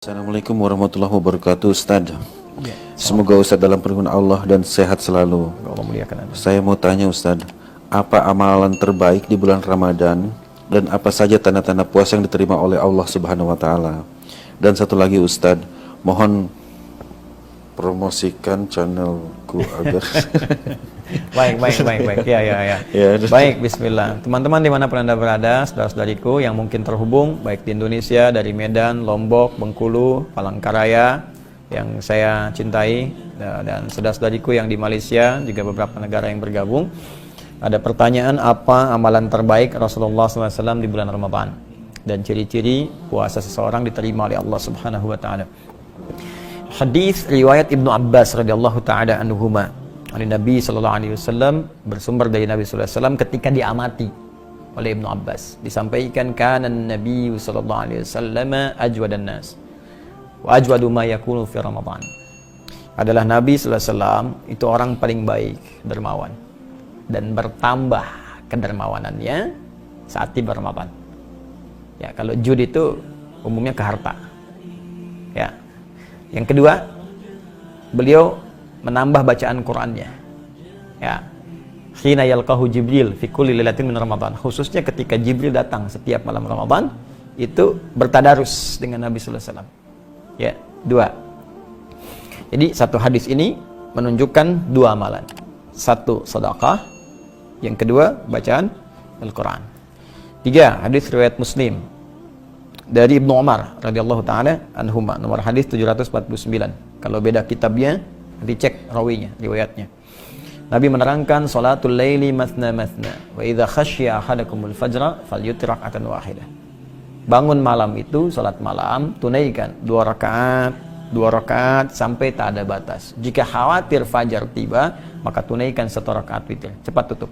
Assalamualaikum warahmatullahi wabarakatuh, Ustaz. Ya, Semoga Ustaz dalam perlindungan Allah dan sehat selalu. Allah muliakan Anda. Saya mau tanya Ustaz, apa amalan terbaik di bulan Ramadan dan apa saja tanda-tanda puasa yang diterima oleh Allah Subhanahu wa taala? Dan satu lagi Ustaz, mohon promosikan channelku agar Baik. Ya. Baik, bismillah. Teman-teman dimanapun Anda berada, saudara-saudariku yang mungkin terhubung, baik di Indonesia, dari Medan, Lombok, Bengkulu, Palangkaraya, yang saya cintai, dan saudara-saudariku yang di Malaysia, juga beberapa negara yang bergabung. Ada pertanyaan, apa amalan terbaik Rasulullah SAW di bulan Ramadan? Dan ciri-ciri puasa seseorang diterima oleh Allah Subhanahu wa taala. Hadis riwayat Ibnu Abbas radhiyallahu taala anhuma, dari Nabi sallallahu alaihi wasallam, bersumber dari Nabi sallallahu alaihi wasallam ketika diamati oleh Ibnu Abbas, disampaikan kana Nabi sallallahu alaihi wasallam ajwadan nas wa ajwadu ma yakunu fi Ramadan. Adalah Nabi sallallahu alaihi wasallam itu orang paling baik, dermawan, dan bertambah kedermawanannya saat tiba Ramadan. Ya, kalau jud itu umumnya ke harta. Ya. Yang kedua, beliau menambah bacaan Qur'annya. Ya. Hina yalqahu Jibril fi kulli lailatin min Ramadan. Khususnya ketika Jibril datang setiap malam Ramadan, itu bertadarus dengan Nabi sallallahu alaihi wasallam. Ya, dua. Jadi satu hadis ini menunjukkan dua amalan. Satu, sedekah. Yang kedua, bacaan Al-Qur'an. Tiga, hadis riwayat Muslim dari Ibnu Umar radhiyallahu taala anhuma, nomor hadis 749. Kalau beda kitabnya, dicek rawinya, riwayatnya. Nabi menerangkan salatul laili mathna mathna wa idza khasyiya ahadakumul fajra falyutir rak'atan wahidah. Bangun malam itu salat malam, tunaikan 2 rakaat sampai tak ada batas. Jika khawatir fajar tiba, maka tunaikan 1 rakaat witir. Cepat tutup.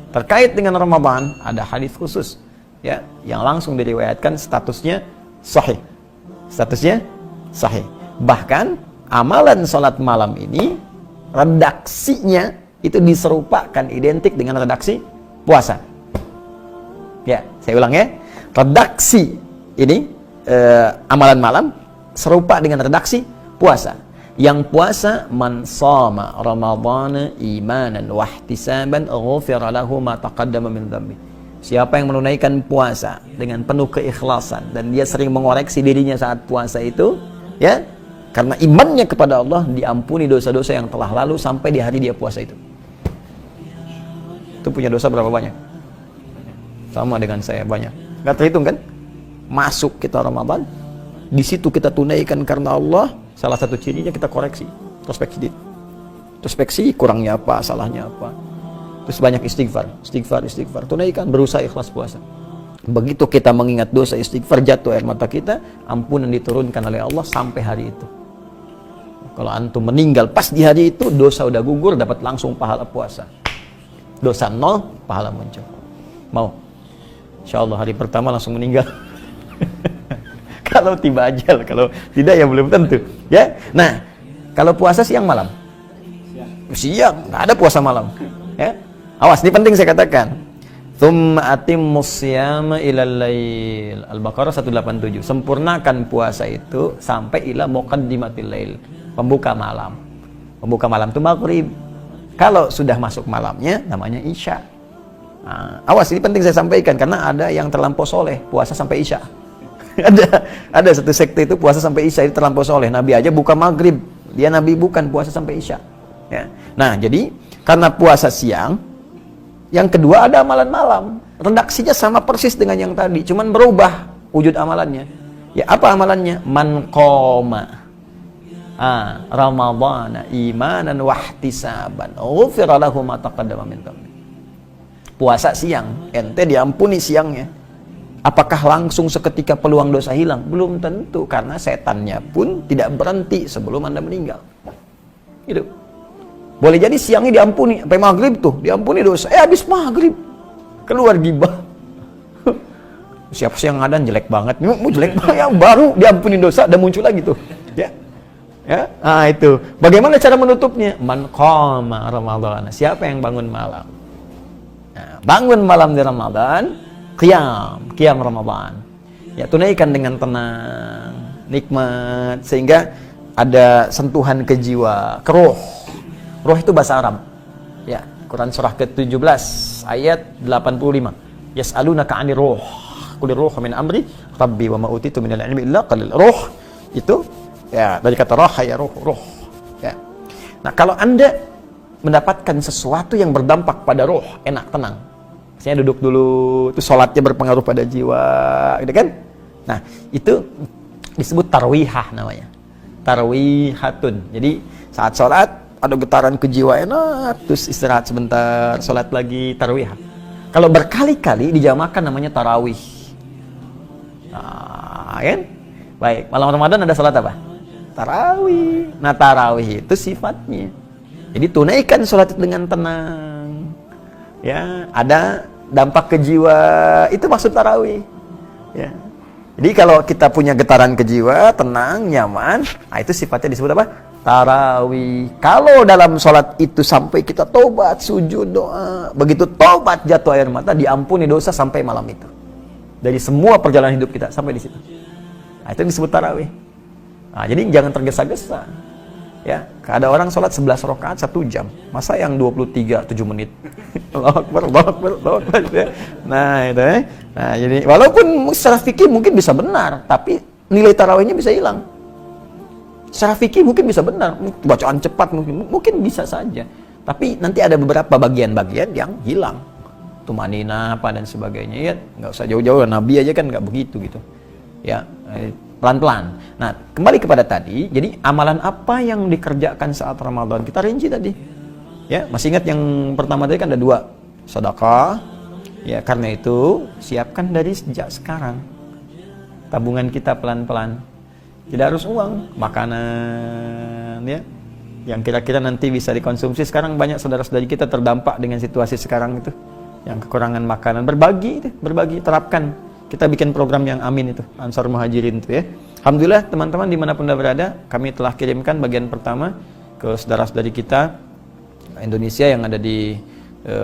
Terkait dengan Ramadan ada hadis khusus, ya, yang langsung diriwayatkan statusnya sahih. Statusnya sahih. Bahkan amalan salat malam ini redaksinya itu diserupakan identik dengan redaksi puasa. Ya, saya ulang ya. Redaksi ini amalan malam serupa dengan redaksi puasa. Yang puasa, man shama ramadhana imanan wa ihtisaban ghufira lahu ma taqaddama min dhanbi. Siapa yang menunaikan puasa dengan penuh keikhlasan dan dia sering mengoreksi dirinya saat puasa itu, ya, karena imannya kepada Allah, diampuni dosa-dosa yang telah lalu sampai di hari dia puasa itu. Itu punya dosa berapa banyak? Sama dengan saya, banyak. Gak terhitung kan? Masuk kita Ramadan, di situ kita tunaikan karena Allah. Salah satu cirinya kita koreksi, introspeksi kurangnya apa, salahnya apa. Terus banyak istighfar, tunaikan, berusaha ikhlas puasa. Begitu kita mengingat dosa, istighfar, jatuh air mata kita, ampunan diturunkan oleh Allah sampai hari itu. Kalau antum meninggal pas di hari itu, dosa udah gugur, dapat langsung pahala puasa. Dosa 0, pahala muncul. Mau? Insyaallah hari pertama langsung meninggal. Kalau tiba ajal, kalau tidak ya belum tentu. Ya, nah, kalau puasa siang malam, siang, nggak ada puasa malam. Ya, awas, ini penting saya katakan. Tsumma atimmus shiyama ilal lail. Al-Baqarah 187. Sempurnakan puasa itu sampai ila muqaddimatil lail. Pembuka malam. Pembuka malam itu maghrib. Kalau sudah masuk malamnya namanya isya. Nah, awas, ini penting saya sampaikan karena ada yang terlampau soleh puasa sampai isya. ada satu sekte itu puasa sampai isya, itu terlampau soleh. Nabi aja buka maghrib, dia Nabi bukan puasa sampai isya. Ya. Nah, jadi karena puasa siang, yang kedua ada amalan malam. Redaksinya sama persis dengan yang tadi, cuman berubah wujud amalannya. Ya, apa amalannya? Man qoma Ramadhana imanan wa ihtisaban ghufira lahu ma taqaddama min dhanbi. Puasa siang, ente diampuni siangnya. Apakah langsung seketika peluang dosa hilang? Belum tentu, karena setannya pun tidak berhenti sebelum Anda meninggal. Gitu. Boleh jadi siangnya diampuni, sampai maghrib tuh diampuni dosa. Habis maghrib keluar gibah. Siapa sih yang ngadan jelek banget? Mau jelek banget ya, baru diampuni dosa dan muncul lagi tuh. Ya. Ya. Ah, itu. Bagaimana cara menutupnya? Man qama Ramadhan. Siapa yang bangun malam? Nah, bangun malam di Ramadan, qiyam Ramadan. Ya, tunaikan dengan tenang, nikmat, sehingga ada sentuhan ke jiwa, ke roh. Roh itu bahasa Arab. Ya, Quran surah ke-17 ayat 85. Yas'alunaka 'anir ruh. Qul ruh min amri rabbi wa ma utitu minal ilmi illa qalil. Roh itu ya dari kata roh ya roh. Ya. Nah, kalau Anda mendapatkan sesuatu yang berdampak pada roh, enak, tenang. Misalnya duduk dulu, itu sholatnya berpengaruh pada jiwa, gitu kan? Nah, itu disebut tarwihah namanya. Tarwihatun. Jadi saat sholat ada getaran ke jiwa enak, terus istirahat sebentar, sholat lagi, tarwihah. Kalau berkali-kali dijamakan namanya tarawih. Nah, kan? Baik, malam Ramadan ada sholat apa? Tarawih. Nah, tarawih itu sifatnya. Jadi tunaikan sholat itu dengan tenang. Ya, ada dampak ke jiwa, itu maksud tarawih. Ya. Jadi kalau kita punya getaran ke jiwa, tenang, nyaman, nah itu sifatnya disebut apa? Tarawih. Kalau dalam sholat itu sampai kita tobat, sujud, doa, begitu tobat jatuh air mata, diampuni dosa sampai malam itu. Dari semua perjalanan hidup kita sampai di situ. Nah, itu disebut tarawih. Nah, jadi jangan tergesa-gesa. Ya, ada orang sholat 11 rakaat 1 jam. Masa yang 23 7 menit? Allahu Akbar, Allahu Akbar, Allahu Akbar. Nah, itu ya. Nah, jadi walaupun secara fikih mungkin bisa benar, tapi nilai tarawihnya bisa hilang. Secara fikih mungkin bisa benar, bacaan cepat mungkin bisa saja. Tapi nanti ada beberapa bagian-bagian yang hilang. Tumanina apa dan sebagainya. Ya, nggak usah jauh-jauh, Nabi aja kan nggak begitu gitu. Ya, pelan-pelan. Nah, kembali kepada tadi, jadi amalan apa yang dikerjakan saat Ramadan? Kita rinci tadi. Ya, masih ingat yang pertama tadi kan ada 2, sedekah. Ya, karena itu siapkan dari sejak sekarang. Tabungan kita pelan-pelan. Tidak harus uang, makanan ya. Yang kira-kira nanti bisa dikonsumsi. Sekarang banyak saudara-saudari kita terdampak dengan situasi sekarang itu. Yang kekurangan makanan, berbagi, terapkan. Kita bikin program yang amin itu, Ansar Muhajirin itu ya. Alhamdulillah teman-teman dimanapun Anda berada, kami telah kirimkan bagian pertama ke saudara-saudari kita Indonesia yang ada di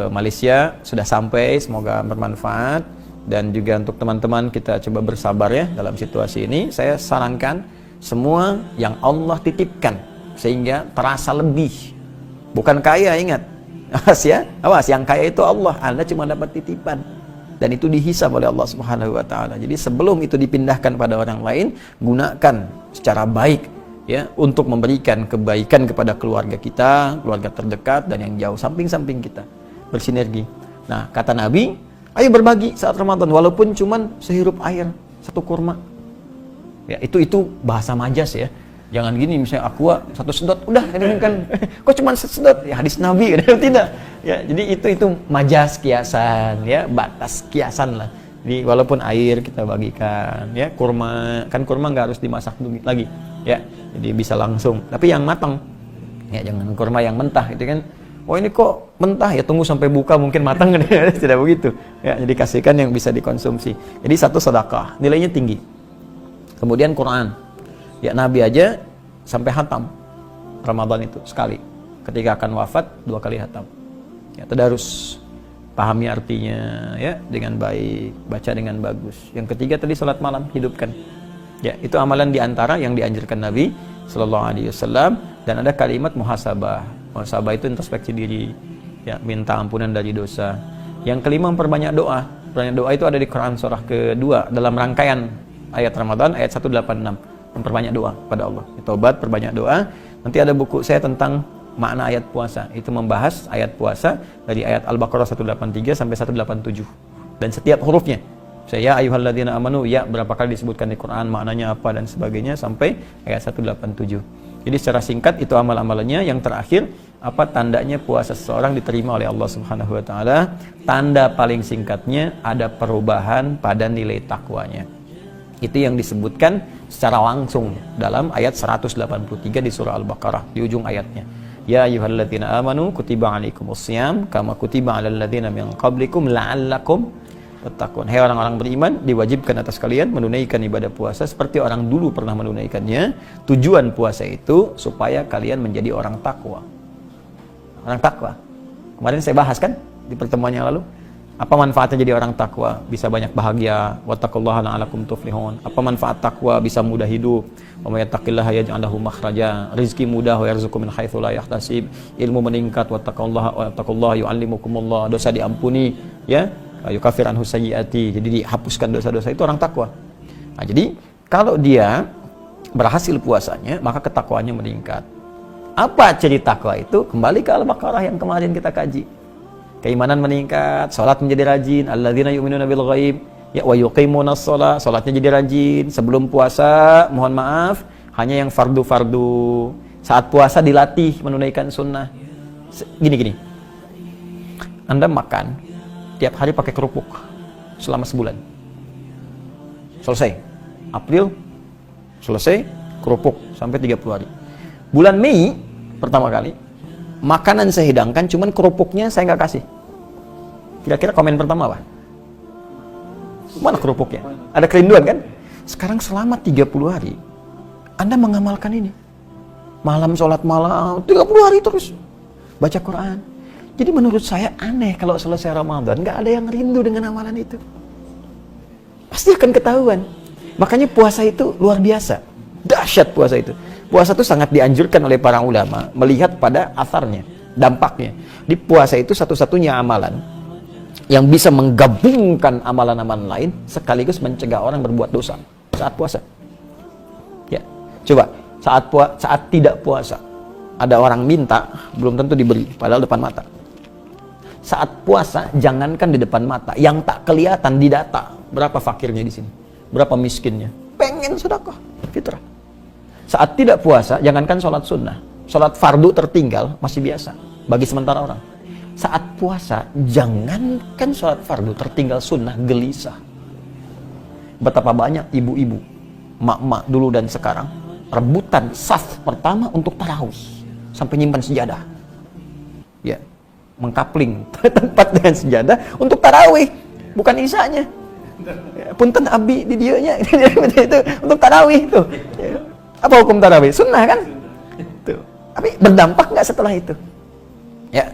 Malaysia, sudah sampai, semoga bermanfaat. Dan juga untuk teman-teman kita coba bersabar ya dalam situasi ini. Saya sarankan semua yang Allah titipkan sehingga terasa lebih. Bukan kaya, ingat. Awas ya, awas, yang kaya itu Allah, Anda cuma dapat titipan. Dan itu dihisab oleh Allah Subhanahu wa taala. Jadi sebelum itu dipindahkan pada orang lain, gunakan secara baik ya untuk memberikan kebaikan kepada keluarga kita, keluarga terdekat dan yang jauh, samping-samping kita. Bersinergi. Nah, kata Nabi, ayo berbagi saat Ramadan walaupun cuman sehirup air, 1 kurma. Ya, itu bahasa majas ya. Jangan gini misalnya aqua 1 sedot, udah ini kan kok cuma sedot ya, hadis Nabi tidak. Ya, jadi itu majas kiasan ya, batas kiasan lah. Jadi walaupun air kita bagikan ya, kurma kan kurma nggak harus dimasak dulu lagi ya. Jadi bisa langsung, tapi yang matang. Ya, jangan kurma yang mentah itu kan. Oh ini kok mentah ya, tunggu sampai buka mungkin matang kan. Tidak begitu. Ya, jadi kasihkan yang bisa dikonsumsi. Jadi 1 sedekah, nilainya tinggi. Kemudian Quran. Ya, Nabi aja sampai hatam Ramadan itu sekali. Ketika akan wafat 2 kali hatam. Ya, tadarus, pahami artinya ya dengan baik, baca dengan bagus. Yang ketiga tadi salat malam, hidupkan. Ya, itu amalan diantara yang dianjurkan Nabi Sallallahu Alaihi Wasallam. Dan ada kalimat muhasabah. Muhasabah itu introspeksi diri, ya, minta ampunan dari dosa. Yang kelima memperbanyak doa. Perbanyak doa itu ada di Quran surah kedua dalam rangkaian ayat Ramadan ayat 186. Memperbanyak doa pada Allah. Taubat, perbanyak doa. Nanti ada buku saya tentang makna ayat puasa. Itu membahas ayat puasa dari ayat Al-Baqarah 183 sampai 187. Dan setiap hurufnya. Saya ayyuhalladzina amanu, ya berapa kali disebutkan di Quran, maknanya apa dan sebagainya sampai ayat 187. Jadi secara singkat itu amal-amalannya. Yang terakhir, apa tandanya puasa seseorang diterima oleh Allah Subhanahu wa taala? Tanda paling singkatnya ada perubahan pada nilai takwanya. Itu yang disebutkan secara langsung dalam ayat 183 di surah Al-Baqarah di ujung ayatnya. Ya ayyuhalladzina amanu kutiba alaikumussyam kama kutiba alal ladzina min qablikum la'allakum tattaqun. Hai orang-orang beriman, diwajibkan atas kalian menunaikan ibadah puasa seperti orang dulu pernah menunaikannya. Tujuan puasa itu supaya kalian menjadi orang takwa. Orang takwa. Kemarin saya bahas kan di pertemuan yang lalu. Apa manfaatnya jadi orang takwa? Bisa banyak bahagia. Wattaqullaha la'alakum tuflihun. Apa manfaat takwa? Bisa mudah hidup. Wa may yattaqillaha yaj'al lahu makhraja. Rizki mudah, wa yarzuqhu min haitsu la yahtasib. Ilmu meningkat, wattaqullaha yu'allimukumullah. Dosa diampuni, ya. Yukaffir anhu sayyiati. Jadi dihapuskan dosa-dosa, itu orang takwa. Nah, jadi kalau dia berhasil puasanya, maka ketakwaannya meningkat. Apa ciri takwa itu? Kembali ke Al-Baqarah yang kemarin kita kaji. Keimanan meningkat, salat menjadi rajin, alladzina yu'minuna bil ghaib, ya wa yuqimunas shalah, salatnya jadi rajin. Sebelum puasa, mohon maaf, hanya yang fardu-fardu. Saat puasa dilatih menunaikan sunnah. Gini. Anda makan tiap hari pakai kerupuk selama sebulan. Selesai. April selesai, kerupuk sampai 30 hari. Bulan Mei pertama kali makanan saya hidangkan, cuman kerupuknya saya nggak kasih. Kira-kira komen pertama apa? Mana kerupuknya? Ada kerinduan kan? Sekarang selama 30 hari Anda mengamalkan ini. Malam sholat malam 30 hari terus baca Quran. Jadi menurut saya aneh kalau selesai Ramadan nggak ada yang rindu dengan amalan itu. Pasti akan ketahuan. Makanya puasa itu luar biasa. Dahsyat puasa itu. Puasa itu sangat dianjurkan oleh para ulama melihat pada asarnya, dampaknya. Di puasa itu satu-satunya amalan yang bisa menggabungkan amalan-amalan lain sekaligus mencegah orang berbuat dosa saat puasa. Ya, coba saat tidak puasa ada orang minta belum tentu diberi padahal depan mata. Saat puasa jangankan di depan mata, yang tak kelihatan di data berapa fakirnya di sini, berapa miskinnya, pengen sedekah fitrah. Saat tidak puasa, jangankan sholat sunnah, sholat fardu tertinggal masih biasa bagi sementara orang. Saat puasa, jangankan sholat fardu tertinggal sunnah, gelisah. Betapa banyak ibu-ibu, mak-mak dulu dan sekarang, rebutan saf pertama untuk tarawih, sampai nyimpan sejadah. Ya, mengkapling tempat dengan sejadah untuk tarawih, bukan isanya. Ya, punten abi di dieunya itu untuk tarawih itu. Ya. Apa hukum tarawih? Sunnah kan? Tuh. Tapi berdampak nggak setelah itu? Ya.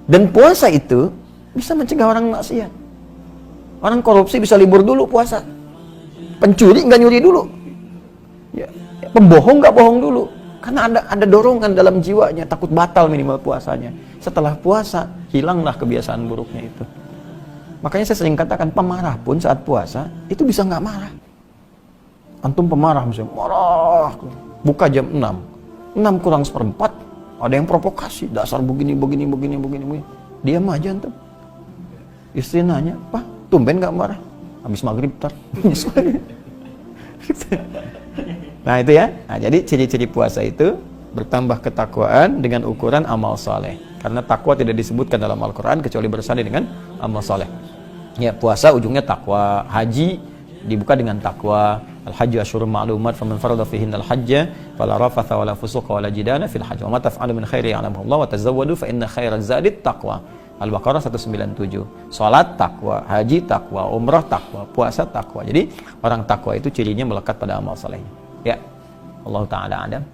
Dan puasa itu bisa mencegah orang maksiat. Orang korupsi bisa libur dulu puasa. Pencuri nggak nyuri dulu. Ya. Pembohong nggak bohong dulu. Karena ada dorongan dalam jiwanya, takut batal minimal puasanya. Setelah puasa, hilanglah kebiasaan buruknya itu. Makanya saya sering katakan, pemarah pun saat puasa itu bisa nggak marah. Antum pemarah misalnya, marah, buka jam 6 kurang seperempat, ada yang provokasi, dasar begini. Diam aja antum. Istri nanya, Pak, tumben gak marah? Habis maghrib tar. Nah itu ya, nah, jadi ciri-ciri puasa itu bertambah ketakwaan dengan ukuran amal saleh. Karena takwa tidak disebutkan dalam Al-Quran kecuali bersanding dengan amal saleh. Ya, puasa ujungnya takwa, haji dibuka dengan takwa. Al-hajju asyhurun ma'lumat faman farada fihinnal hajja fala rafatha wala fusuqa wala jidala fil hajj wa ma taf'alu min khairin ya'lamuhu Allah wa tazawwadu fa inna khairaz zadit taqwa. Al-Baqarah 197. Salat takwa, haji takwa, umrah takwa, puasa takwa. Jadi orang takwa itu cirinya melekat pada amal salehnya. Ya. Allah taala adam.